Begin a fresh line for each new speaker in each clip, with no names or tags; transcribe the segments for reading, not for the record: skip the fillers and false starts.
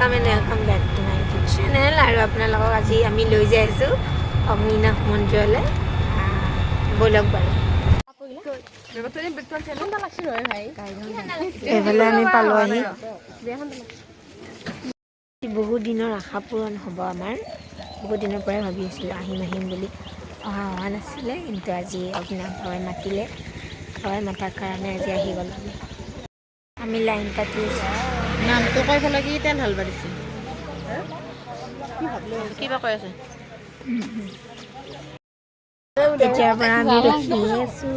welcome back to my YouTube channel और আপোনালোকক আজি আমি লৈ যাই আছো অগ্নিনাভ মন্দিৰলৈ বলক বাৰু এবেলা আমি পালো আহি বহুত দিনৰ আশা পূৰণ হ'ব আমাৰ বহুত দিনৰ পৰাই ভাবি আছিলোঁ আহিম বুলি অহা নাছিলে কিন্তু আজি অগ্নিনাভ বাবাই মাতিলে বাবাই মাতাৰ কাৰণে আজি আহি গ'লো আমি লাইন পাতি আছোঁ
নামটো কৈ ফেলে কি তেল হাল বাঢ়িছে কিবা কৈ আছে
তেতিয়াৰ পৰা আমি ৰখি আছোঁ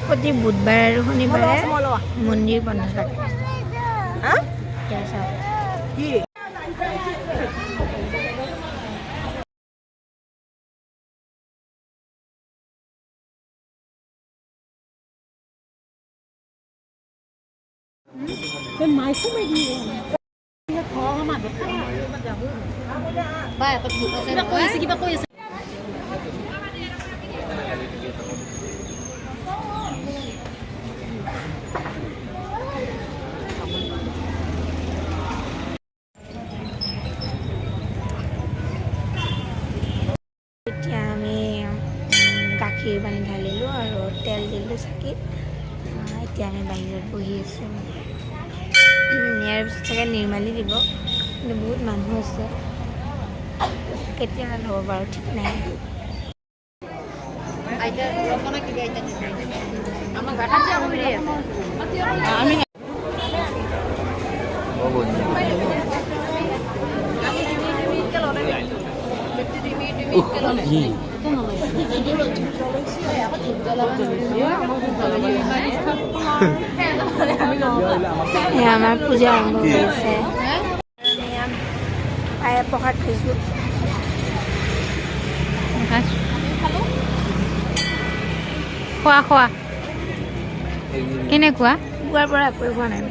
প্ৰতি বুধবাৰ আৰু শনিবাৰে মন্দিৰ বন্ধ থাকে
কিবা কৈ আছে
এতিয়া আমি গাখীৰ পানী ঢালিলোঁ আৰু তেল দিলোঁ চাকিত এতিয়া আমি বাহিৰত বহি আছোঁ ইয়াৰ পিছত চাগে নিৰ্মালি দিব কিন্তু বহুত মানুহ আছে কেতিয়া হ'ব বাৰু ঠিক নাই আমাৰ পূজা আৰম্ভ কৰিছে পায়ে প্ৰসাদ খাইছোঁ
খোৱা কেনেকুৱা
পুৱাৰ পৰা একোৱে খোৱা নাই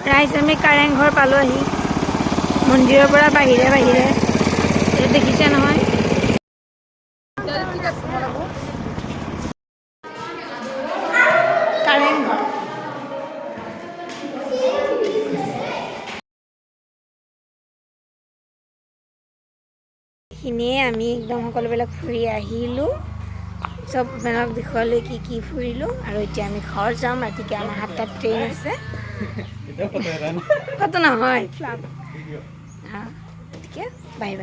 ৰাইজ আমি কাৰেংঘৰ পালোঁ আহি মন্দিৰৰ পৰা বাহিৰে দেখিছে নহয় কাৰেংঘৰ এইখিনিয়ে আমি একদম সকলোবিলাক ফুৰি আহিলোঁ চব আপোনালোক দেখুৱালৈ কি ফুৰিলোঁ আৰু এতিয়া আমি ঘৰ যাম ৰাতিকৈ আমাৰ 7টাত ট্ৰেইন আছে কত নহয় গতিকে বাই